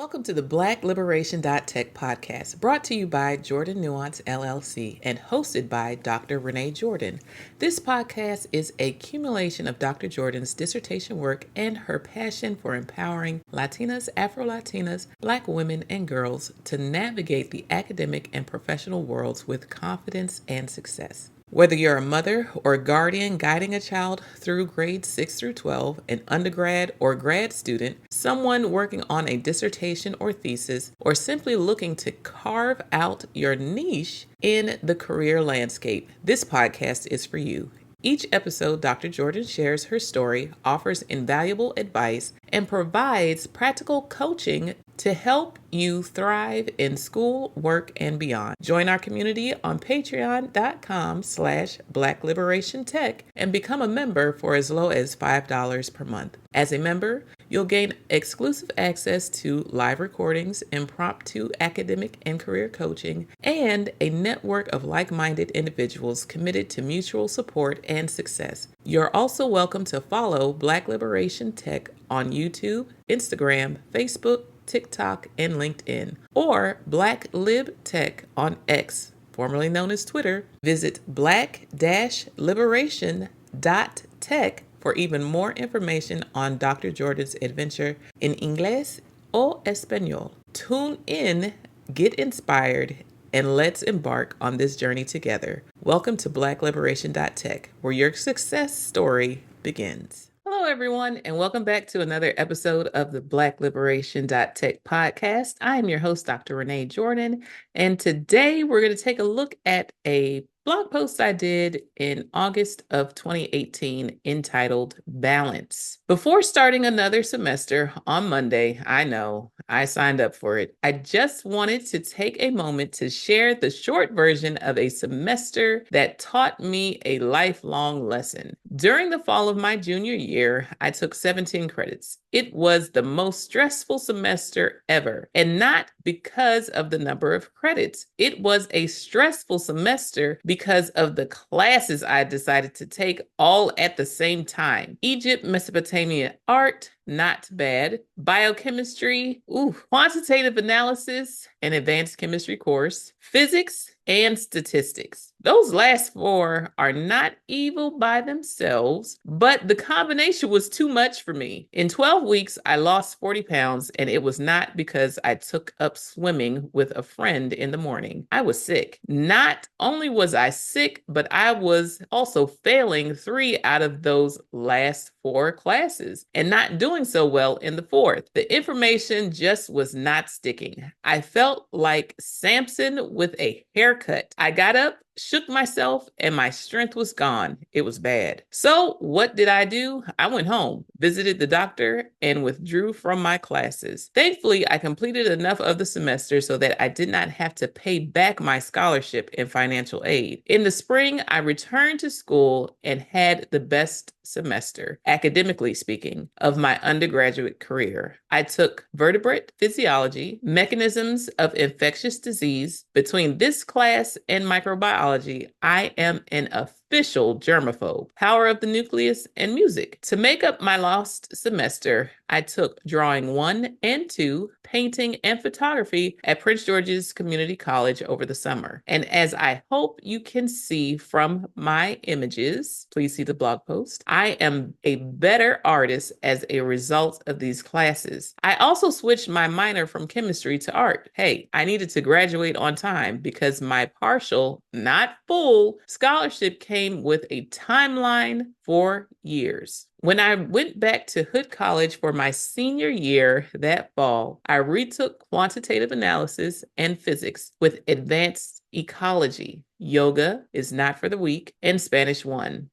Welcome to the Liberation.Tech podcast, brought to you by Jordan Nuance LLC and hosted by Dr. Renee Jordan. This podcast is a accumulation of Dr. Jordan's dissertation work and her passion for empowering Latinas, Afro-Latinas, Black women, and girls to navigate the academic and professional worlds with confidence and success. Whether you're a mother or guardian guiding a child through grades 6 through 12, an undergrad or grad student, someone working on a dissertation or thesis, or simply looking to carve out your niche in the career landscape, this podcast is for you. Each episode, Dr. Jordan shares her story, offers invaluable advice, and provides practical coaching to help you thrive in school, work, and beyond. Join our community on patreon.com/BlackLiberationTech and become a member for as low as $5 per month. As a member, you'll gain exclusive access to live recordings, impromptu academic and career coaching, and a network of like-minded individuals committed to mutual support and success. You're also welcome to follow Black Liberation Tech on YouTube, Instagram, Facebook, TikTok, and LinkedIn, or Black Lib Tech on X, formerly known as Twitter. Visit black-liberation.tech for even more information on Dr. Jordan's adventure in Inglés o Español. Tune in, get inspired, and let's embark on this journey together. Welcome to black-liberation.tech, where your success story begins. Hello, everyone, and welcome back to another episode of the black-liberation.tech podcast. I am your host, Dr. Renee Jordan, and today we're going to take a look at a blog post I did in August of 2018 entitled Balance. Before starting another semester on Monday, I know I signed up for it. I just wanted to take a moment to share the short version of a semester that taught me a lifelong lesson. During the fall of my junior year, I took 17 credits. It was the most stressful semester ever, and not because of the number of credits. It was a stressful semester because of the classes I decided to take all at the same time. Egypt, Mesopotamia, art, not bad. Biochemistry, quantitative analysis, an advanced chemistry course, physics, and statistics. Those last four are not evil by themselves, but the combination was too much for me. In 12 weeks, I lost 40 pounds, and it was not because I took up swimming with a friend in the morning. I was sick. Not only was I sick, but I was also failing 3 out of those last 4 classes and not doing so well in the 4th. The information just was not sticking. I felt like Samson with a haircut. I got up, shook myself, and my strength was gone. It was bad. So what did I do? I went home, visited the doctor, and withdrew from my classes. Thankfully, I completed enough of the semester so that I did not have to pay back my scholarship and financial aid. In the spring, I returned to school and had the best semester, academically speaking, of my undergraduate career. I took vertebrate physiology, mechanisms of infectious disease. Between this class and microbiology, I am an official germaphobe. Power of the nucleus and music. To make up my lost semester, I took drawing 1 and 2, painting, and photography at Prince George's Community College over the summer. And as I hope you can see from my images, please see the blog post, I am a better artist as a result of these classes. I also switched my minor from chemistry to art. Hey, I needed to graduate on time because my partial, not full, scholarship came with a timeline for years. When I went back to Hood College for my senior year that fall, I retook quantitative analysis and physics with advanced ecology. Yoga is not for the weak, and Spanish 1.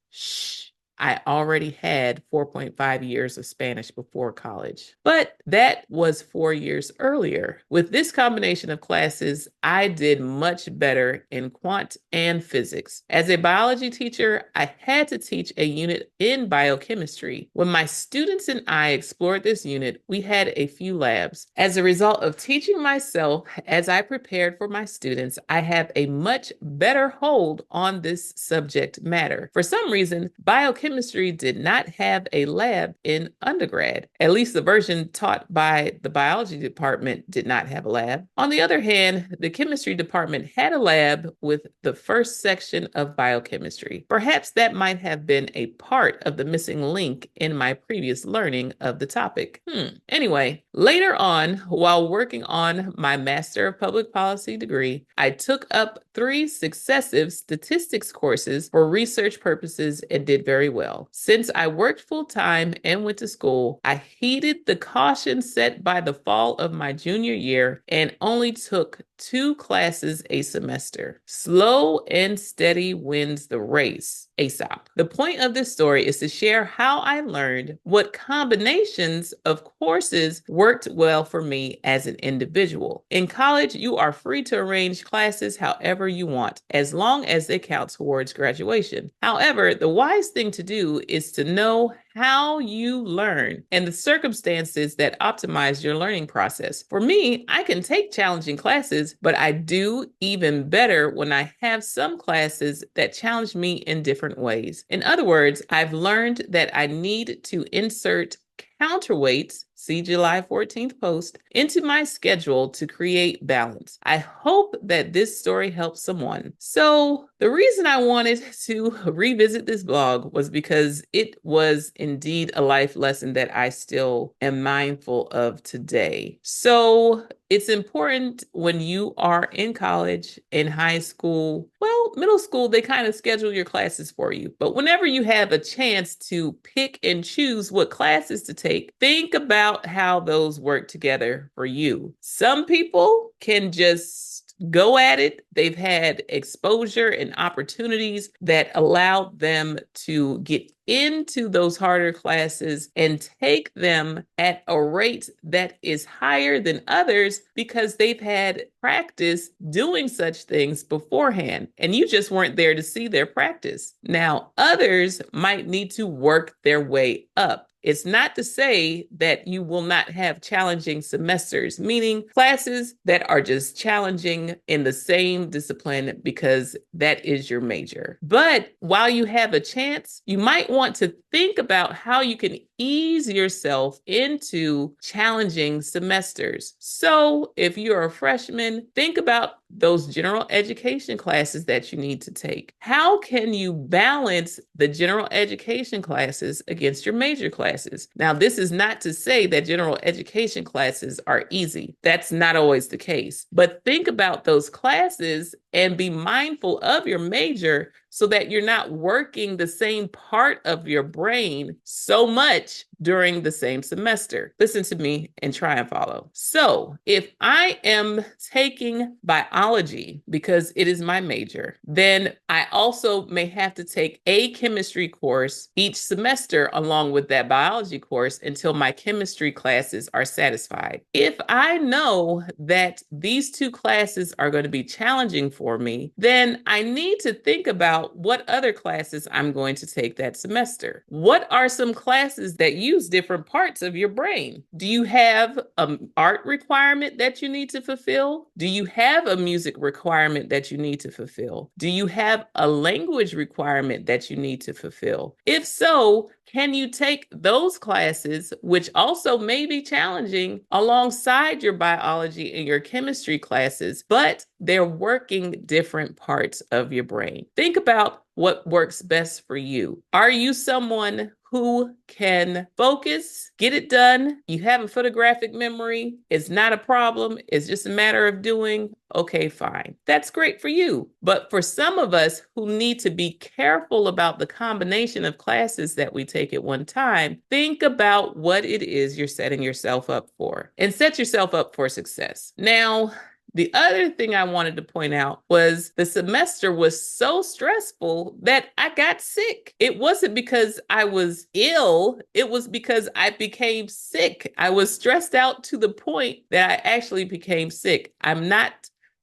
I already had 4.5 years of Spanish before college, but that was 4 years earlier. With this combination of classes, I did much better in quant and physics. As a biology teacher, I had to teach a unit in biochemistry. When my students and I explored this unit, we had a few labs. As a result of teaching myself as I prepared for my students, I have a much better hold on this subject matter. For some reason, biochemistry biochemistry did not have a lab in undergrad. At least the version taught by the biology department did not have a lab. On the other hand, the chemistry department had a lab with the first section of biochemistry. Perhaps that might have been a part of the missing link in my previous learning of the topic. Anyway, later on, while working on my Master of Public Policy degree, I took up 3 successive statistics courses for research purposes and did very well. Since I worked full-time and went to school, I heeded the caution set by the fall of my junior year and only took 2 classes a semester. Slow and steady wins the race. ASAP. The point of this story is to share how I learned what combinations of courses worked well for me as an individual. In college, you are free to arrange classes however you want, as long as they count towards graduation. However, the wise thing to do is to know how you learn and the circumstances that optimize your learning process. For me, I can take challenging classes, but I do even better when I have some classes that challenge me in different ways. In other words, I've learned that I need to insert counterweights, see July 14th post, into my schedule to create balance. I hope that this story helps someone. So the reason I wanted to revisit this blog was because it was indeed a life lesson that I still am mindful of today. So it's important when you are in college, in high school, well, middle school, they kind of schedule your classes for you. But whenever you have a chance to pick and choose what classes to take, think about how those work together for you. Some people can just go at it. They've had exposure and opportunities that allow them to get into those harder classes and take them at a rate that is higher than others because they've had practice doing such things beforehand, and you just weren't there to see their practice. Now, others might need to work their way up. It's not to say that you will not have challenging semesters, meaning classes that are just challenging in the same discipline because that is your major. But while you have a chance, you might want to think about how you can ease yourself into challenging semesters. So if you're a freshman, think about those general education classes that you need to take. How can you balance the general education classes against your major classes? Now, this is not to say that general education classes are easy. That's not always the case. But think about those classes and be mindful of your major so that you're not working the same part of your brain so much during the same semester. Listen to me and try and follow. So if I am taking biology because it is my major, then I also may have to take a chemistry course each semester along with that biology course until my chemistry classes are satisfied. If I know that these 2 classes are going to be challenging for me, then I need to think about what other classes I'm going to take that semester. What are some classes that use different parts of your brain? Do you have an art requirement that you need to fulfill? Do you have a music requirement that you need to fulfill? Do you have a language requirement that you need to fulfill? If so, can you take those classes, which also may be challenging, alongside your biology and your chemistry classes, but they're working different parts of your brain? Think about what works best for you. Are you someone who can focus, get it done? You have a photographic memory. It's not a problem. It's just a matter of doing. Okay, fine. That's great for you. But for some of us who need to be careful about the combination of classes that we take at one time, think about what it is you're setting yourself up for and set yourself up for success. Now, the other thing I wanted to point out was the semester was so stressful that I got sick. It wasn't because I was ill. It was because I became sick. I was stressed out to the point that I actually became sick. I'm not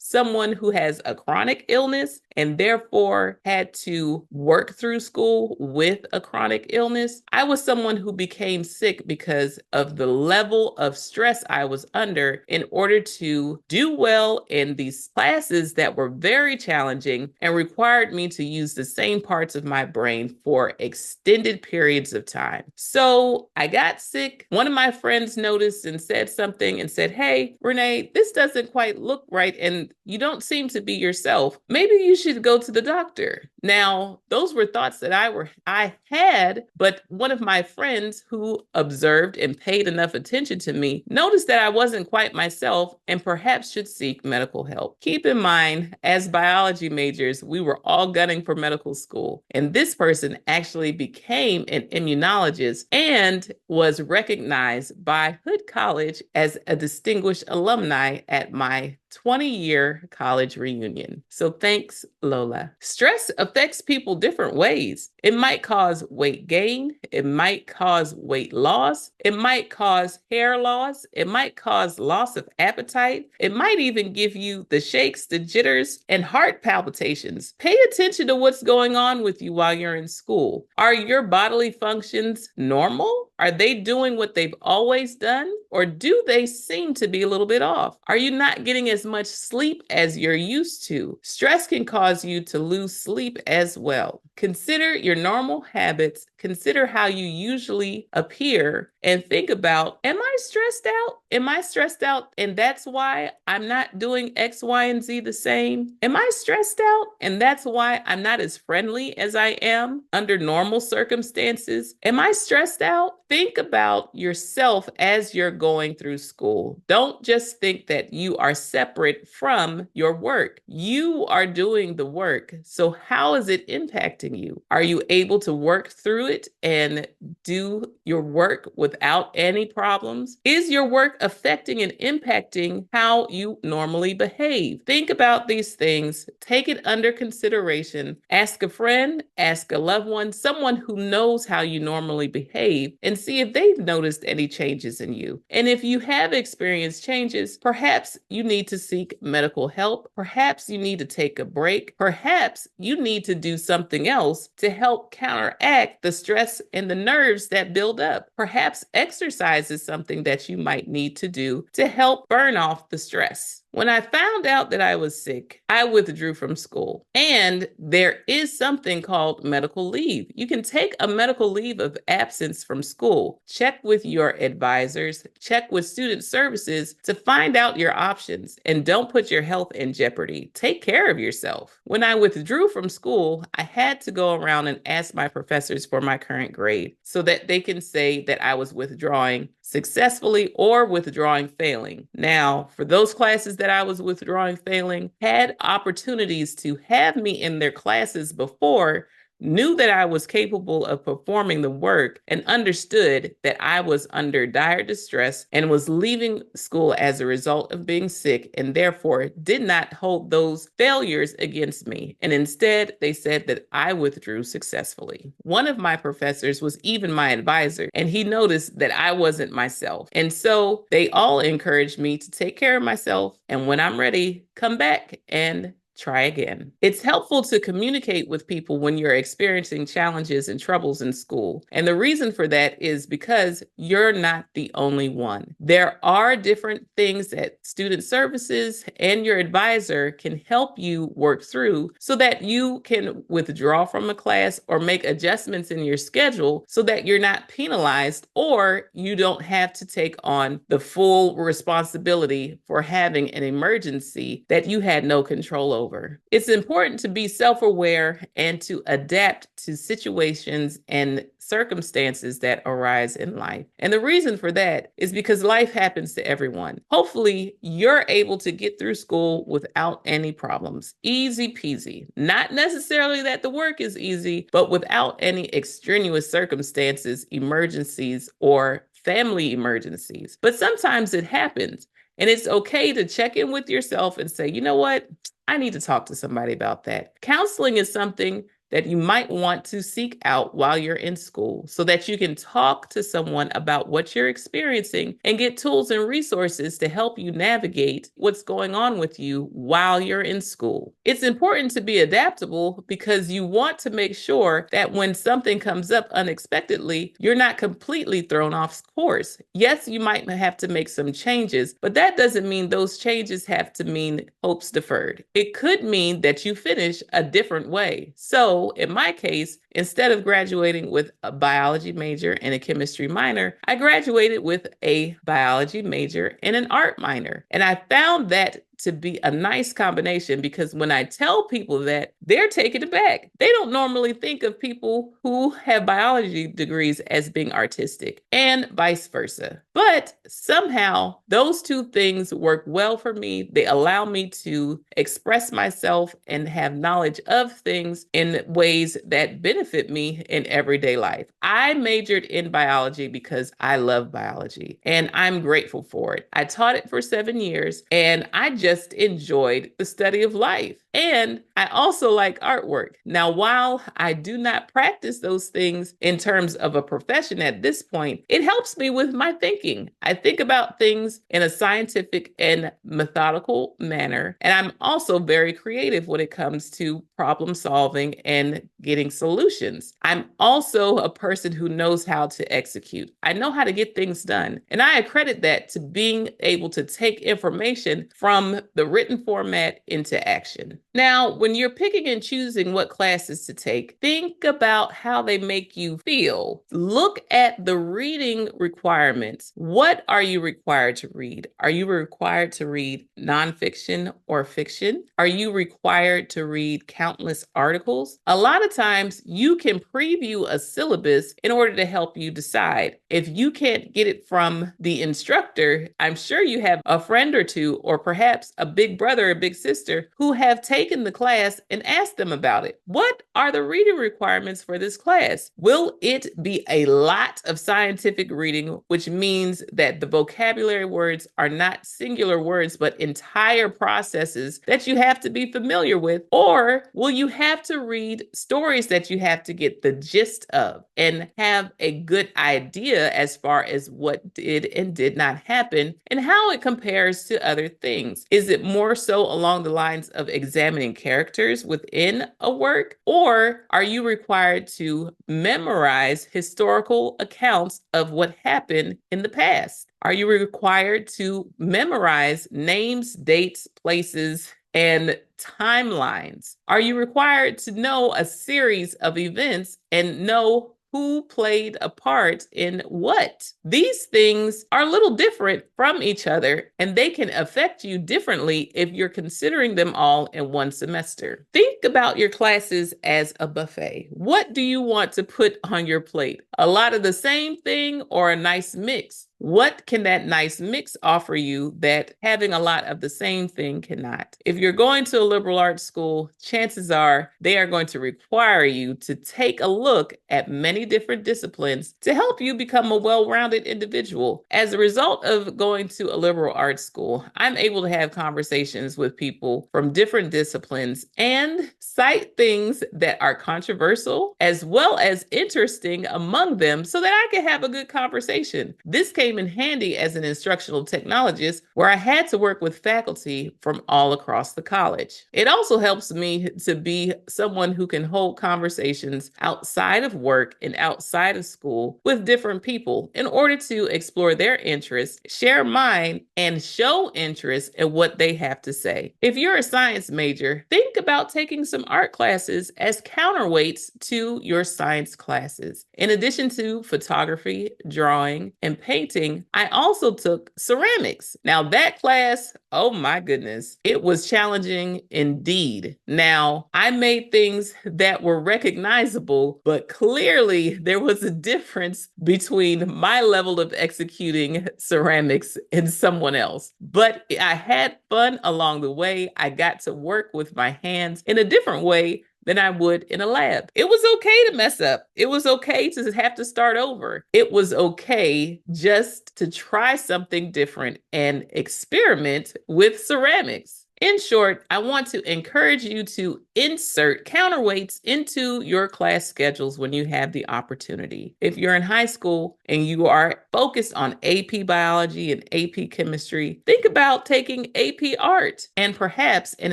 someone who has a chronic illness and therefore had to work through school with a chronic illness. I was someone who became sick because of the level of stress I was under in order to do well in these classes that were very challenging and required me to use the same parts of my brain for extended periods of time. So I got sick. One of my friends noticed and said something and said, "Hey, Renee, this doesn't quite look right and you don't seem to be yourself. Maybe you should go to the doctor." Now, those were thoughts that I had, but one of my friends who observed and paid enough attention to me noticed that I wasn't quite myself and perhaps should seek medical help. Keep in mind, as biology majors, we were all gunning for medical school, and this person actually became an immunologist and was recognized by Hood College as a distinguished alumni at my 20-year college reunion. So thanks, Lola. Stress affects people different ways. It might cause weight gain. It might cause weight loss. It might cause hair loss. It might cause loss of appetite. It might even give you the shakes, the jitters, and heart palpitations. Pay attention to what's going on with you while you're in school. Are your bodily functions normal? Are they doing what they've always done? Or do they seem to be a little bit off? Are you not getting as much sleep as you're used to? Stress can cause you to lose sleep as well. Consider your normal habits. Consider how you usually appear and think about, am I stressed out? Am I stressed out and that's why I'm not doing X, Y, and Z the same? Am I stressed out and that's why I'm not as friendly as I am under normal circumstances? Am I stressed out? Think about yourself as you're going through school. Don't just think that you are separate from your work. You are doing the work. So how is it impacting you? Are you able to work through it and do your work without any problems? Is your work affecting and impacting how you normally behave? Think about these things. Take it under consideration. Ask a friend, ask a loved one, someone who knows how you normally behave, and see if they've noticed any changes in you. And if you have experienced changes, perhaps you need to seek medical help. Perhaps you need to take a break. Perhaps you need to do something else to help counteract the stress and the nerves that build up. Perhaps exercise is something that you might need to do to help burn off the stress. When I found out that I was sick, I withdrew from school. And there is something called medical leave. You can take a medical leave of absence from school. Check with your advisors, check with student services to find out your options, and don't put your health in jeopardy. Take care of yourself. When I withdrew from school, I had to go around and ask my professors for my current grade so that they can say that I was withdrawing successfully or withdrawing failing. Now, for those classes that I was withdrawing failing, had opportunities to have me in their classes before, knew that I was capable of performing the work, and understood that I was under dire distress and was leaving school as a result of being sick, and therefore did not hold those failures against me. And instead, they said that I withdrew successfully. One of my professors was even my advisor, and he noticed that I wasn't myself. And so they all encouraged me to take care of myself, and when I'm ready, come back and try again. It's helpful to communicate with people when you're experiencing challenges and troubles in school. And the reason for that is because you're not the only one. There are different things that student services and your advisor can help you work through so that you can withdraw from a class or make adjustments in your schedule so that you're not penalized or you don't have to take on the full responsibility for having an emergency that you had no control over. It's important to be self-aware and to adapt to situations and circumstances that arise in life. And the reason for that is because life happens to everyone. Hopefully, you're able to get through school without any problems. Easy peasy. Not necessarily that the work is easy, but without any extraneous circumstances, emergencies, or family emergencies. But sometimes it happens. And it's okay to check in with yourself and say, you know what? I need to talk to somebody about that. Counseling is something that you might want to seek out while you're in school so that you can talk to someone about what you're experiencing and get tools and resources to help you navigate what's going on with you while you're in school. It's important to be adaptable because you want to make sure that when something comes up unexpectedly, you're not completely thrown off course. Yes, you might have to make some changes, but that doesn't mean those changes have to mean hopes deferred. It could mean that you finish a different way. So in my case, instead of graduating with a biology major and a chemistry minor, I graduated with a biology major and an art minor. And I found that to be a nice combination because when I tell people that, they're taken aback. They don't normally think of people who have biology degrees as being artistic and vice versa. But somehow those two things work well for me. They allow me to express myself and have knowledge of things in ways that benefit me in everyday life. I majored in biology because I love biology and I'm grateful for it. I taught it for 7 years and I just enjoyed the study of life. And I also like artwork. Now, while I do not practice those things in terms of a profession at this point, it helps me with my thinking. I think about things in a scientific and methodical manner. And I'm also very creative when it comes to problem solving and getting solutions. I'm also a person who knows how to execute. I know how to get things done. And I accredit that to being able to take information from the written format into action. Now, when you're picking and choosing what classes to take, think about how they make you feel. Look at the reading requirements. What are you required to read? Are you required to read nonfiction or fiction? Are you required to read countless articles? A lot of times you can preview a syllabus in order to help you decide. If you can't get it from the instructor, I'm sure you have a friend or two, or perhaps a big brother or big sister who have taken the class and ask them about it. What are the reading requirements for this class? Will it be a lot of scientific reading, which means that the vocabulary words are not singular words, but entire processes that you have to be familiar with? Or will you have to read stories that you have to get the gist of and have a good idea as far as what did and did not happen and how it compares to other things? Is it more so along the lines of examining characters within a work, or are you required to memorize historical accounts of what happened in the past? Are you required to memorize names, dates, places, and timelines? Are you required to know a series of events and know who played a part in what? These things are a little different from each other, and they can affect you differently if you're considering them all in one semester. Think about your classes as a buffet. What do you want to put on your plate? A lot of the same thing or a nice mix? What can that nice mix offer you that having a lot of the same thing cannot? If you're going to a liberal arts school, chances are they are going to require you to take a look at many different disciplines to help you become a well-rounded individual. As a result of going to a liberal arts school, I'm able to have conversations with people from different disciplines and cite things that are controversial as well as interesting among them so that I can have a good conversation. This came in handy as an instructional technologist where I had to work with faculty from all across the college. It also helps me to be someone who can hold conversations outside of work and outside of school with different people in order to explore their interests, share mine, and show interest in what they have to say. If you're a science major, think about taking some art classes as counterweights to your science classes. In addition to photography, drawing, and painting, I also took ceramics. Now that class, oh my goodness, it was challenging indeed. Now, I made things that were recognizable, but clearly there was a difference between my level of executing ceramics and someone else. But I had fun along the way. I got to work with my hands in a different way than I would in a lab. It was okay to mess up. It was okay to have to start over. It was okay just to try something different and experiment with ceramics. In short, I want to encourage you to insert counterweights into your class schedules when you have the opportunity. If you're in high school and you are focused on AP biology and AP chemistry, think about taking AP art and perhaps an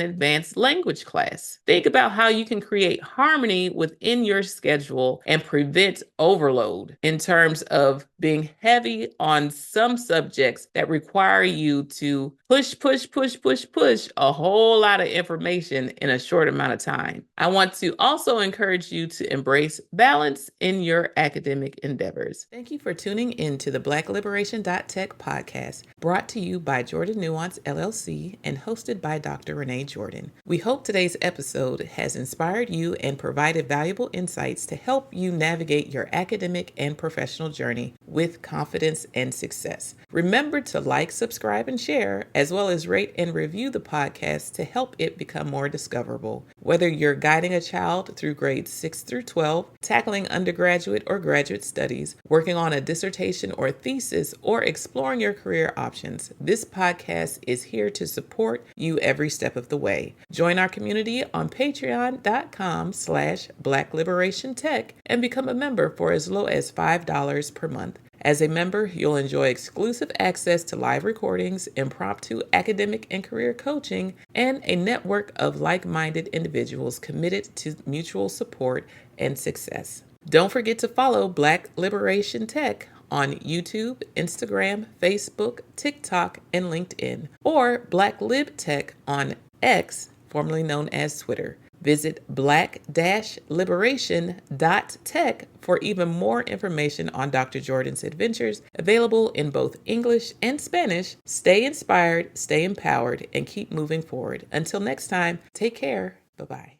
advanced language class. Think about how you can create harmony within your schedule and prevent overload in terms of being heavy on some subjects that require you to push a whole lot of information in a short amount of time. I want to also encourage you to embrace balance in your academic endeavors. Thank you for tuning in to the BlackLiberation.Tech podcast, brought to you by Jordan Nuance LLC and hosted by Dr. Renee Jordan. We hope today's episode has inspired you and provided valuable insights to help you navigate your academic and professional journey with confidence and success. Remember to like, subscribe, and share, as well as rate and review the podcast to help it become more discoverable. Whether you're guiding a child through grades 6 through 12, tackling undergraduate or graduate studies, working on a dissertation or thesis, or exploring your career options, this podcast is here to support you every step of the way. Join our community on patreon.com/BlackLiberationTech and become a member for as low as $5 per month. As a member, you'll enjoy exclusive access to live recordings, impromptu academic and career coaching, and a network of like-minded individuals committed to mutual support and success. Don't forget to follow Black Liberation Tech on YouTube, Instagram, Facebook, TikTok, and LinkedIn, or Black Lib Tech on X, formerly known as Twitter. Visit black-liberation.tech for even more information on Dr. Jordan's adventures, available in both English and Spanish. Stay inspired, stay empowered, and keep moving forward. Until next time, take care. Bye-bye.